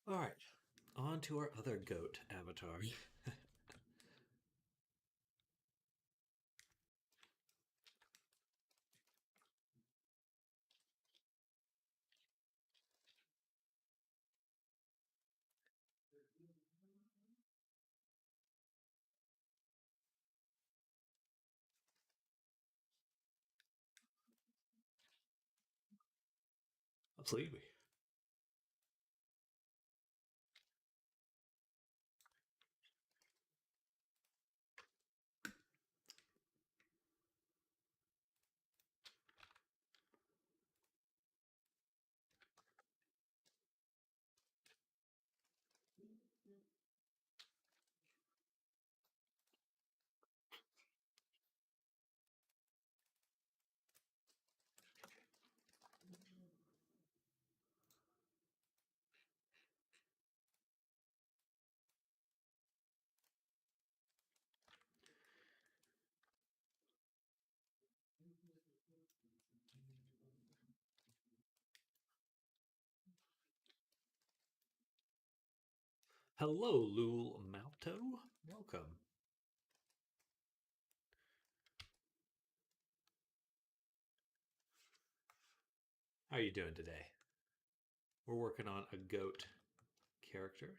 All right, on to our other goat avatar. Absolutely. Hello, Lul Malto. Welcome. How are you doing today? We're working on a goat character.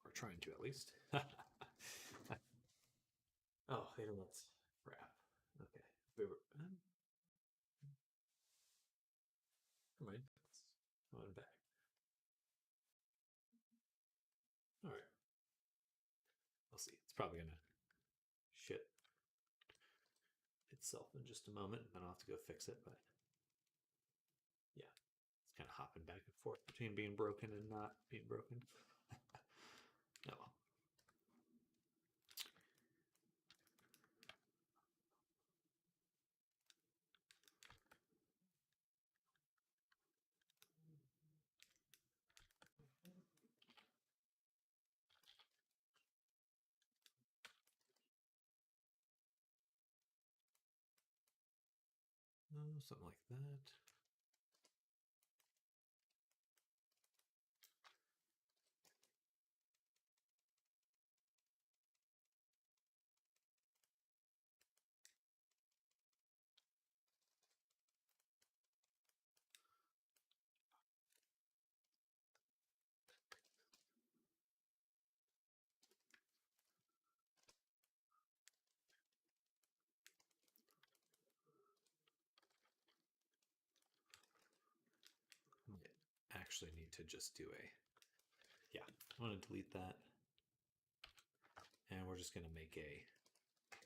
Or trying to, at least. Oh, internet's crap. Okay. Come on. Come on back. All right. We'll see. It's probably going to shit itself in just a moment. Then I'll have to go fix it. But yeah, it's kind of hopping back and forth between being broken and not being broken. Oh well. Something like that. I actually need to just do a, yeah, I want to delete that. And we're just going to make a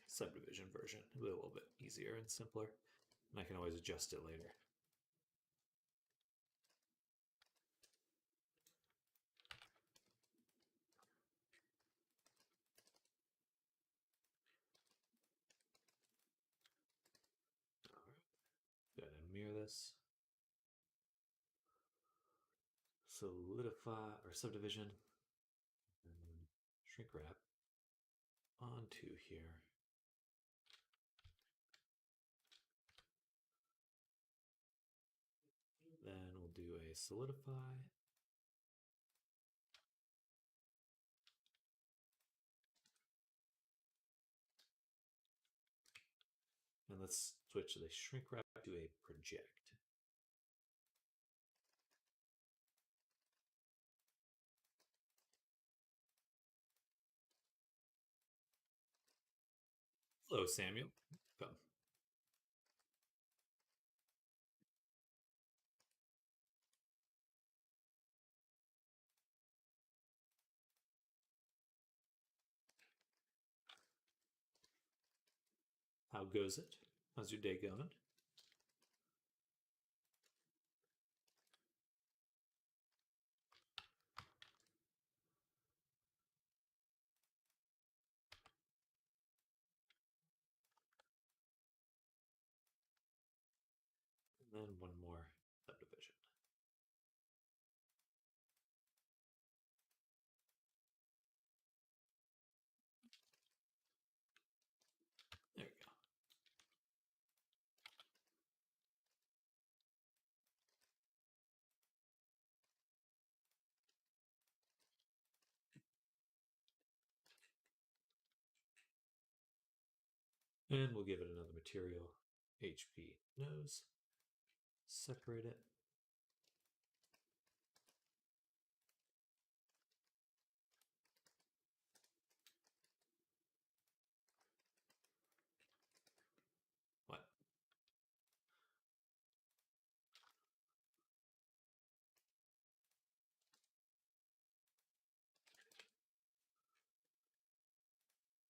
subdivision version. It'll be a little bit easier and simpler. And I can always adjust it later. All right. Go ahead and mirror this. Solidify or subdivision. And shrink wrap onto here. Then we'll do a solidify. And let's switch the shrink wrap to a project. Hello, Samuel. Come. How goes it? How's your day going? And then one more subdivision. There we go. And we'll give it another material, HP nose, separate it. What?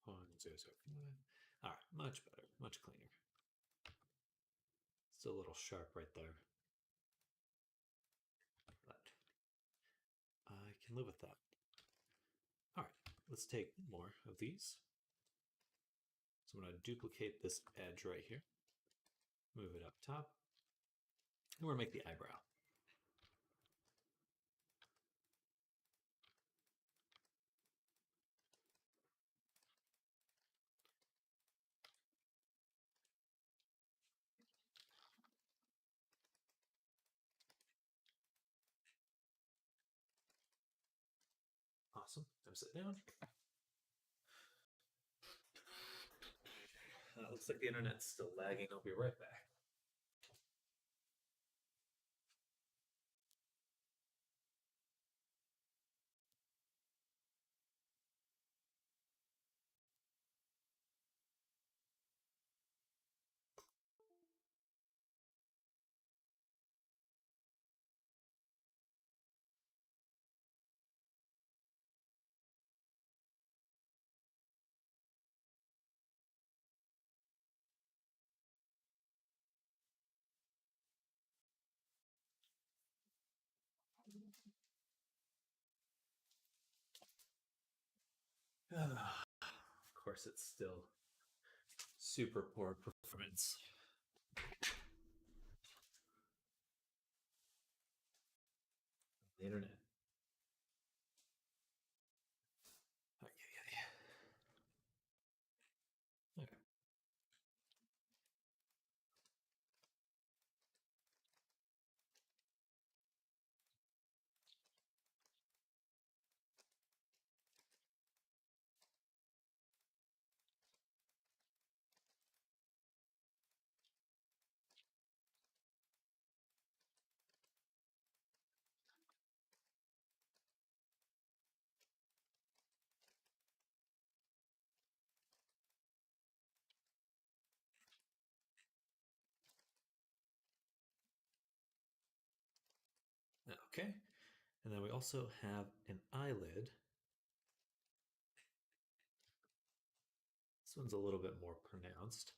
All right, much better, much cleaner. Still a little sharp right there, but I can live with that. All right, let's take more of these. So I'm going to duplicate this edge right here, move it up top, and we're going to make the eyebrow. Awesome. Time to sit down. Looks like the internet's still lagging. I'll be right back. Of course, it's still super poor performance. The internet. Okay. Okay. And then we also have an eyelid. This one's a little bit more pronounced.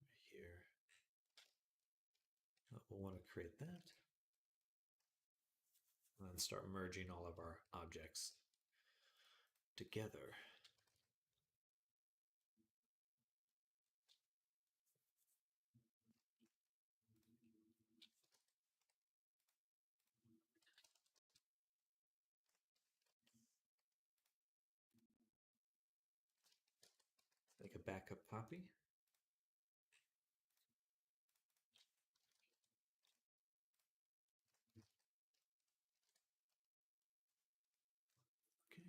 Right here. We'll want to create that. And then start merging all of our objects together. Make a backup copy. Okay.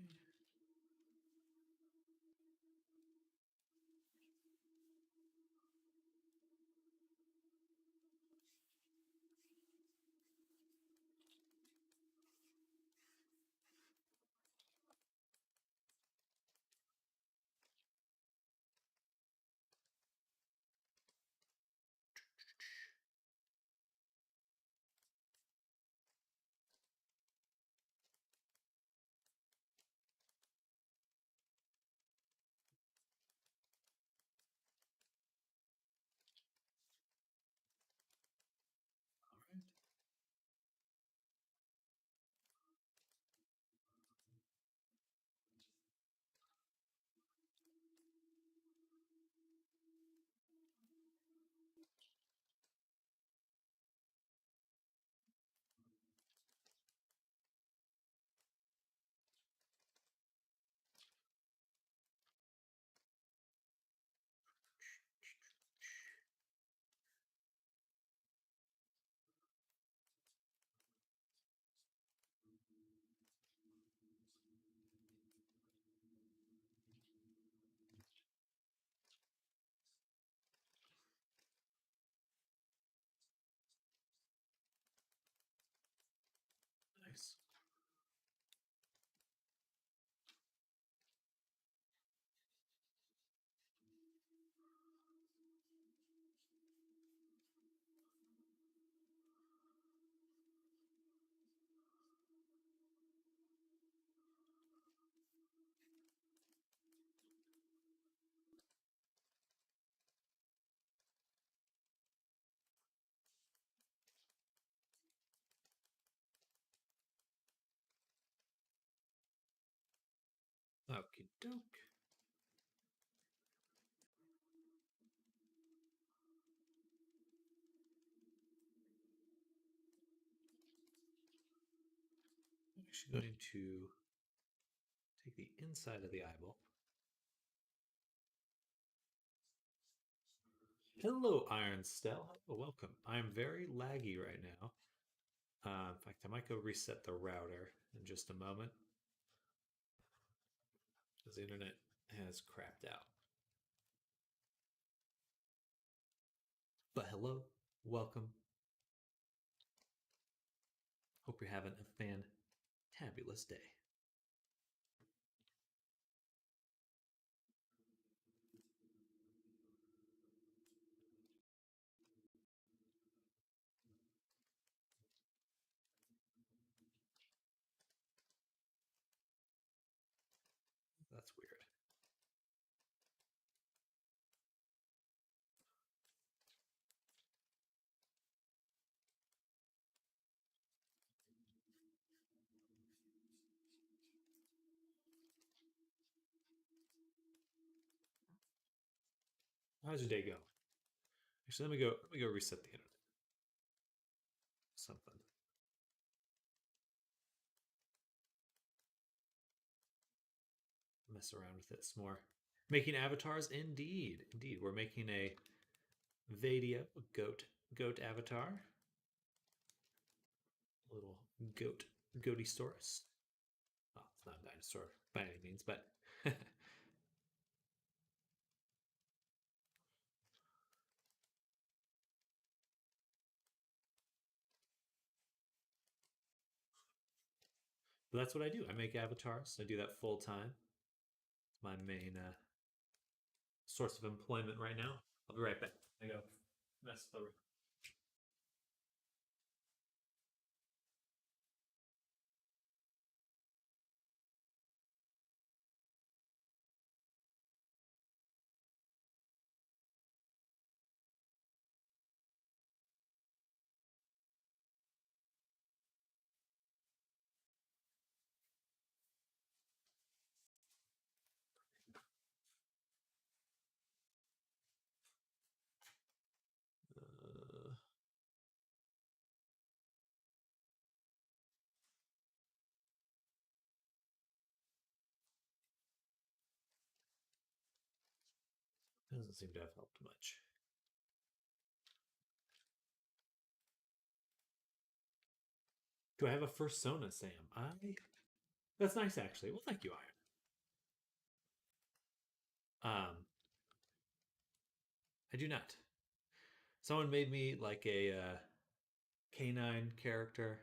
Okie doke. I'm actually going to take the inside of the eyeball. Hello, Iron Stell. Hello, welcome. I'm very laggy right now. In fact, I might go reset the router in just a moment because the internet has crapped out. But hello, welcome. Hope you're having a fantabulous day. That's weird. How's your day go? Actually, let me go reset the internet. Something. Mess around with it some more. Making avatars, indeed, indeed. We're making a Vadia goat avatar. A little goaty Saurus. Well, it's not a dinosaur by any means, but but that's what I do. I make avatars. I do that full time. It's my main source of employment right now. I'll be right back. I go mess with the doesn't seem to have helped much. Do I have a fursona, Sam? That's nice actually. Well, thank you, Iron. I do not. Someone made me like a canine character,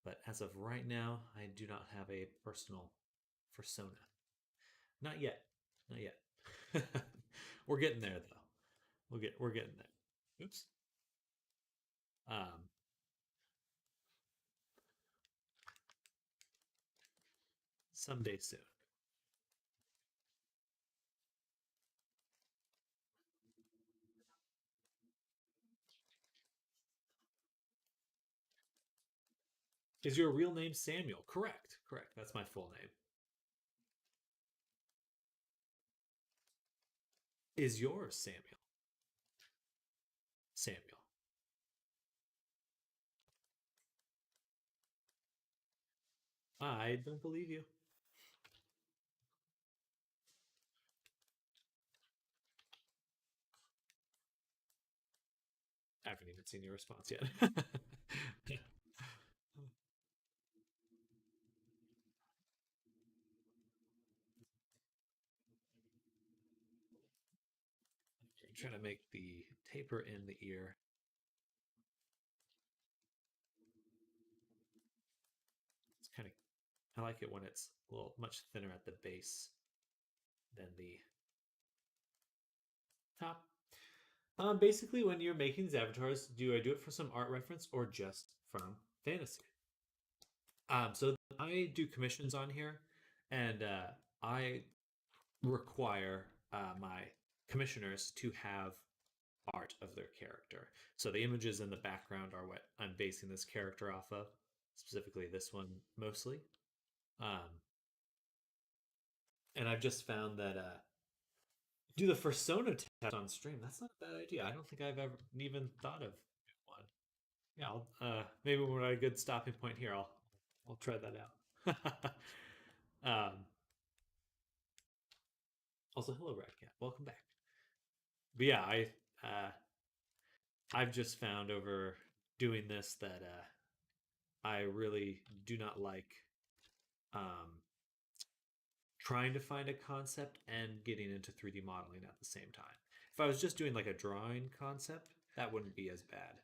but as of right now, I do not have a personal persona. Not yet. Not yet. We're getting there though. We're getting there. Oops. Um, someday soon. Is your real name Samuel? Correct. Correct. That's my full name. Is yours Samuel? Samuel. I don't believe you. I haven't even seen your response yet. I'm trying to make the taper in the ear. It's kind of, I like it when it's a little much thinner at the base than the top. Basically, when you're making these avatars, do I do it for some art reference or just from fantasy? So I do commissions on here, and I require my commissioners to have art of their character. So the images in the background are what I'm basing this character off of, specifically this one mostly. Um, And I've just found that do the persona test on stream. That's not a bad idea. I don't think I've ever even thought of one. Yeah, maybe when we're at a good stopping point here, I'll try that out. um, also, hello, Radcat. Welcome back. But yeah, I've just found over doing this that I really do not like um, trying to find a concept and getting into 3D modeling at the same time. If I was just doing like a drawing concept, that wouldn't be as bad.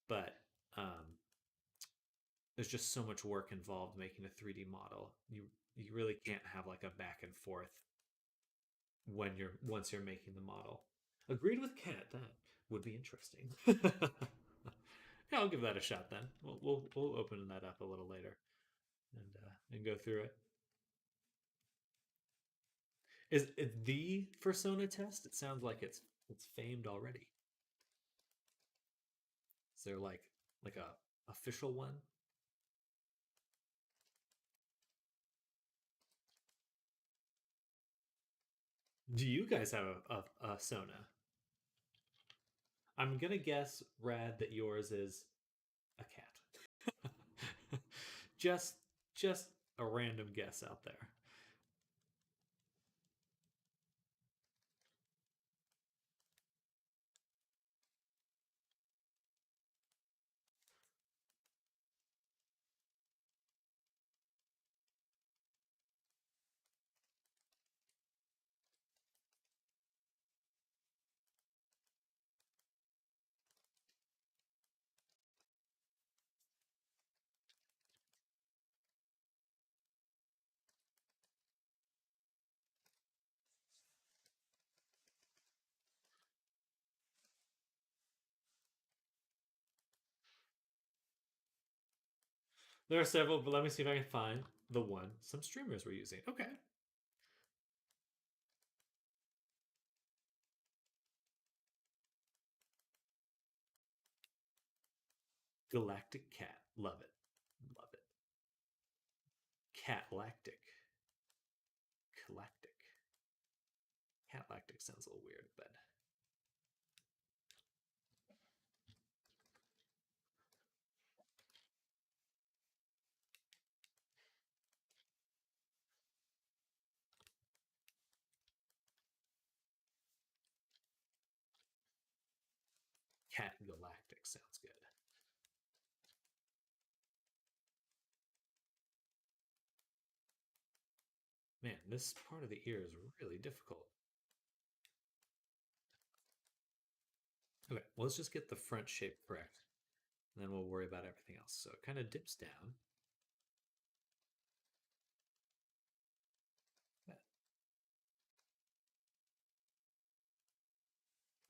But um, there's just so much work involved making a 3D model. You really can't have like a back and forth when you're once you're making the model. Agreed with Kat. That would be interesting. Yeah, I'll give that a shot then. We'll open that up a little later and go through it. Is it the persona test? It sounds like it's famed already. Is there like a official one? Do you guys have a Sona? I'm gonna guess, Rad, that yours is a cat. just just a random guess out there. There are several, but let me see if I can find the one some streamers were using. Okay. Galactic cat. Love it. Love it. Catlactic. Galactic. Catlactic sounds a little weird, but Cat Galactic sounds good. Man, this part of the ear is really difficult. Okay, well, let's just get the front shape correct, and then we'll worry about everything else. So it kind of dips down.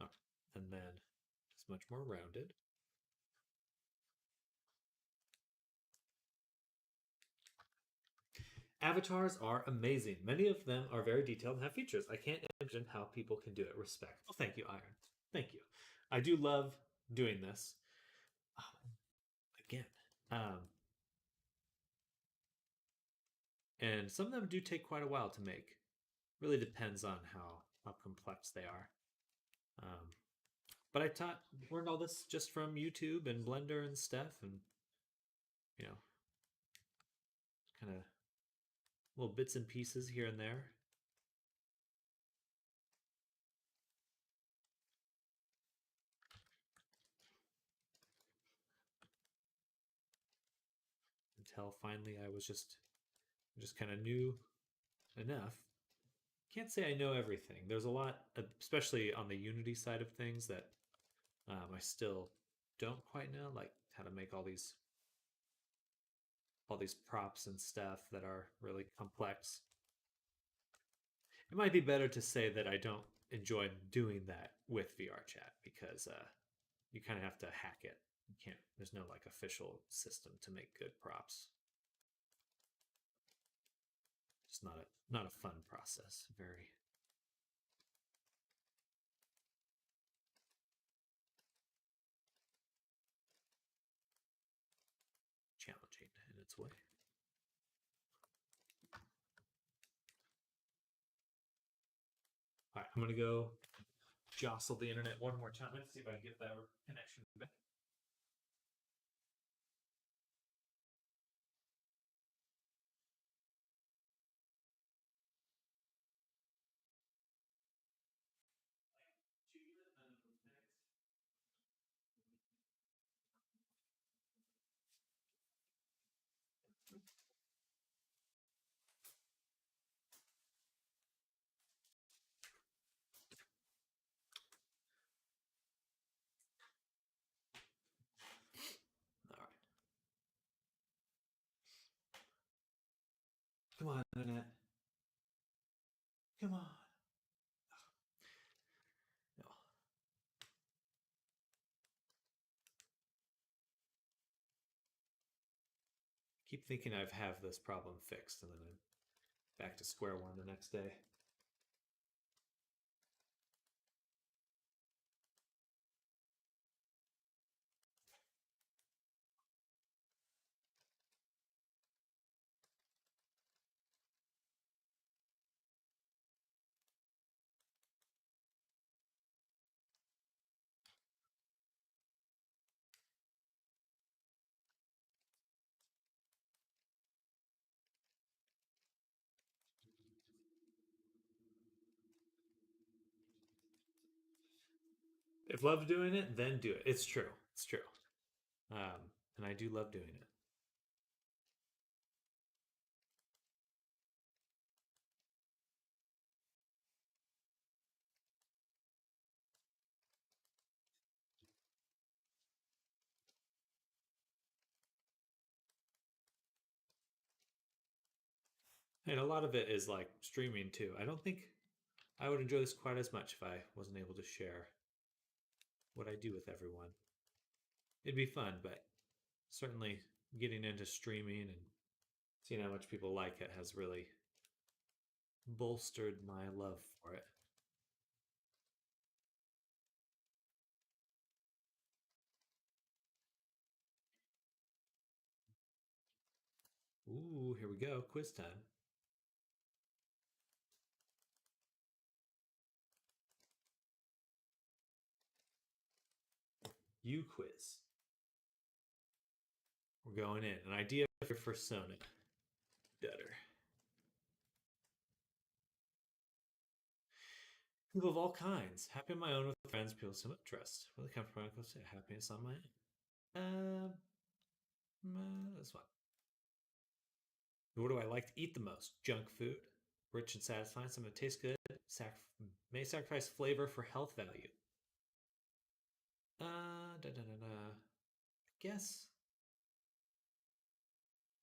Oh, and then it's much more rounded. Avatars are amazing. Many of them are very detailed and have features. I can't imagine how people can do it. Respect. Well, thank you, Iron. Thank you. I do love doing this. Again, um, and some of them do take quite a while to make. Really depends on how complex they are. But I learned all this just from YouTube and Blender and stuff, and you know, kind of little bits and pieces here and there. Until finally I was just kind of knew enough. Can't say I know everything. There's a lot, especially on the Unity side of things, that I still don't quite know, like how to make all these props and stuff that are really complex. It might be better to say that I don't enjoy doing that with VR chat because you kind of have to hack it. You can't. There's no like official system to make good props. It's not a fun process. Very challenging in its way. All right, I'm gonna go jostle the internet one more time and see if I can get that connection back. All right. Come on, internet. Come on. No. Keep thinking I have this problem fixed, and then I'm back to square one the next day. If love doing it, then do it. It's true. It's true. And I do love doing it. And a lot of it is like streaming too. I don't think I would enjoy this quite as much if I wasn't able to share what I do with everyone. It'd be fun, but certainly getting into streaming and seeing how much people like it has really bolstered my love for it. Ooh, here we go. Quiz time. You quiz. We're going in. An idea for Sona. Dutter. People of all kinds. Happy on my own with friends, people somewhat trust. Really comfortable and say happiness on my own. That's fine. What do I like to eat the most? Junk food. Rich and satisfying. Something that tastes good. May sacrifice flavor for health value. Da, da, da, da. I guess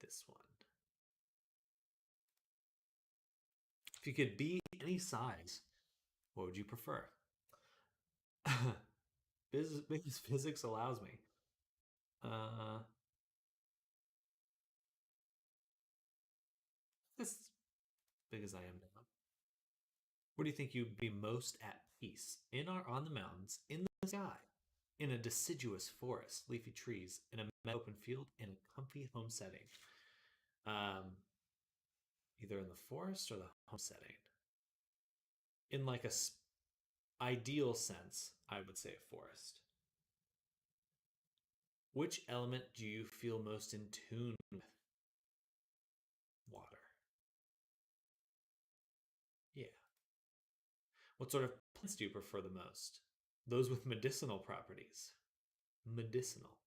this one. If you could be any size, what would you prefer? Because physics allows me. Uh, as big as I am now. Where do you think you'd be most at peace? In or on the mountains, in the sky, in a deciduous forest, leafy trees, in a open field, in a comfy home setting? Um, Either in the forest or the home setting. In like a ideal sense, I would say a forest. Which element do you feel most in tune with? Water. Yeah. What sort of plants do you prefer the most? Those with medicinal properties. Medicinal.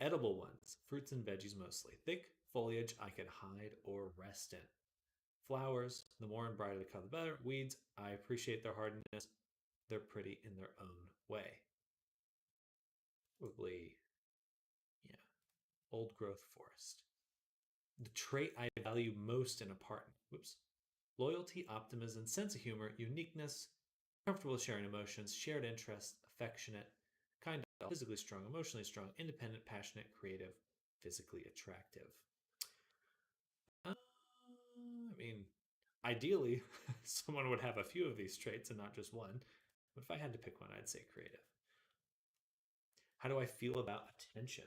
Edible ones, fruits and veggies mostly. Thick foliage I could hide or rest in. Flowers, the more and brighter the color, the better. Weeds, I appreciate their hardness. They're pretty in their own way. Probably, yeah, old growth forest. The trait I value most in a partner. Whoops. Loyalty, optimism, sense of humor, uniqueness, comfortable sharing emotions, shared interests, affectionate, kind, physically strong, emotionally strong, independent, passionate, creative, physically attractive. I mean, ideally, someone would have a few of these traits and not just one. But if I had to pick one, I'd say creative. How do I feel about attention?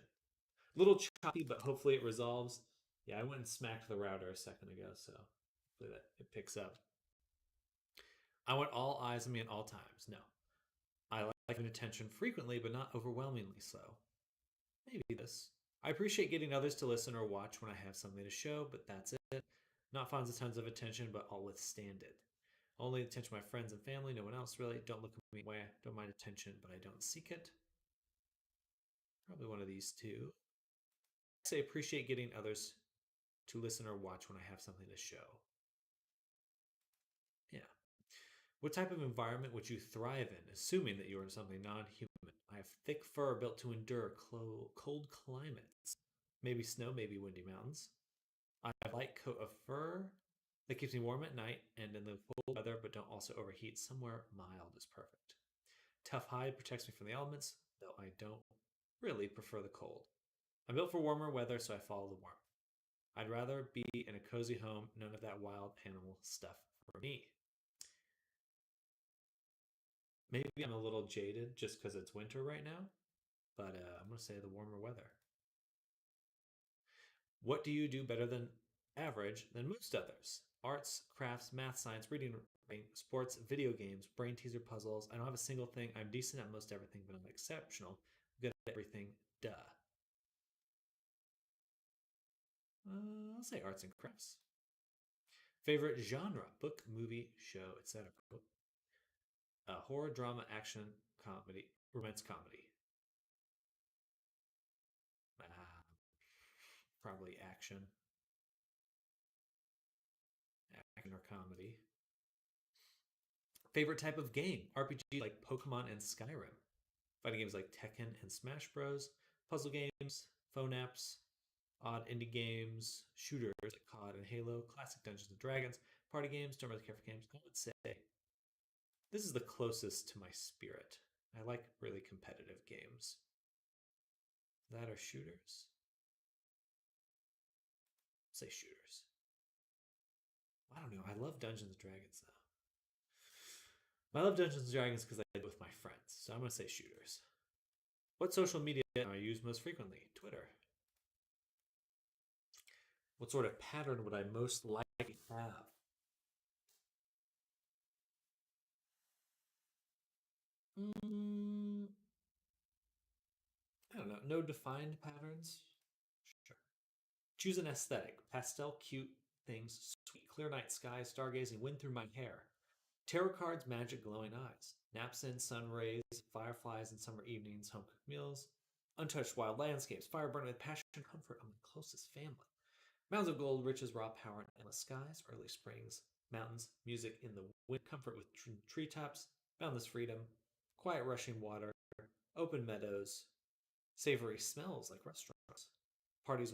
A little choppy, but hopefully it resolves. Yeah, I went and smacked the router a second ago, so hopefully that it picks up. I want all eyes on me at all times. No. I like having attention frequently, but not overwhelmingly so. Maybe this. I appreciate getting others to listen or watch when I have something to show, but that's it. Not finds tons of attention, but I'll withstand it. Only attention to my friends and family, no one else really. Don't look at me way. Don't mind attention, but I don't seek it. Probably one of these two. I say appreciate getting others to listen or watch when I have something to show. Yeah. What type of environment would you thrive in, assuming that you are something non human? I have thick fur built to endure cold climates. Maybe snow, maybe windy mountains. I have a light coat of fur that keeps me warm at night and in the cold weather, but don't also overheat. Somewhere mild is perfect. Tough hide protects me from the elements, though I don't really prefer the cold. I'm built for warmer weather, so I follow the warmth. I'd rather be in a cozy home, none of that wild animal stuff for me. Maybe I'm a little jaded just because it's winter right now, but I'm going to say the warmer weather. What do you do better than average than most others? Arts, crafts, math, science, reading, writing, sports, video games, brain teaser puzzles. I don't have a single thing. I'm decent at most everything, but I'm exceptional. I'm good at everything. Duh. I'll say arts and crafts. Favorite genre, book, movie, show, etc. Horror, drama, action, comedy, romance, comedy. Uh, Probably action or comedy. Favorite type of game, RPG like Pokemon and Skyrim. Fighting games like Tekken and Smash Bros. Puzzle games, phone apps, odd indie games, shooters like COD and Halo, classic Dungeons and Dragons, party games, don't really care for games. I would say this is the closest to my spirit. I like really competitive games. That are shooters. Say shooters. I don't know. I love Dungeons and Dragons though. I love Dungeons and Dragons because I did it with my friends. So I'm gonna say shooters. What social media do I use most frequently? Twitter. What sort of pattern would I most likely have? Mm, I don't know. No defined patterns. Sure. Choose an aesthetic. Pastel, cute things, sweet, clear night sky, stargazing, wind through my hair. Tarot cards, magic, glowing eyes. Naps in sun rays, fireflies in summer evenings, home cooked meals. Untouched wild landscapes, fire burning with passion and comfort of my closest family. Mounds of gold, riches, raw power, and endless skies, early springs, mountains, music in the wind, comfort with treetops, boundless freedom, quiet rushing water, open meadows, savory smells like restaurants, parties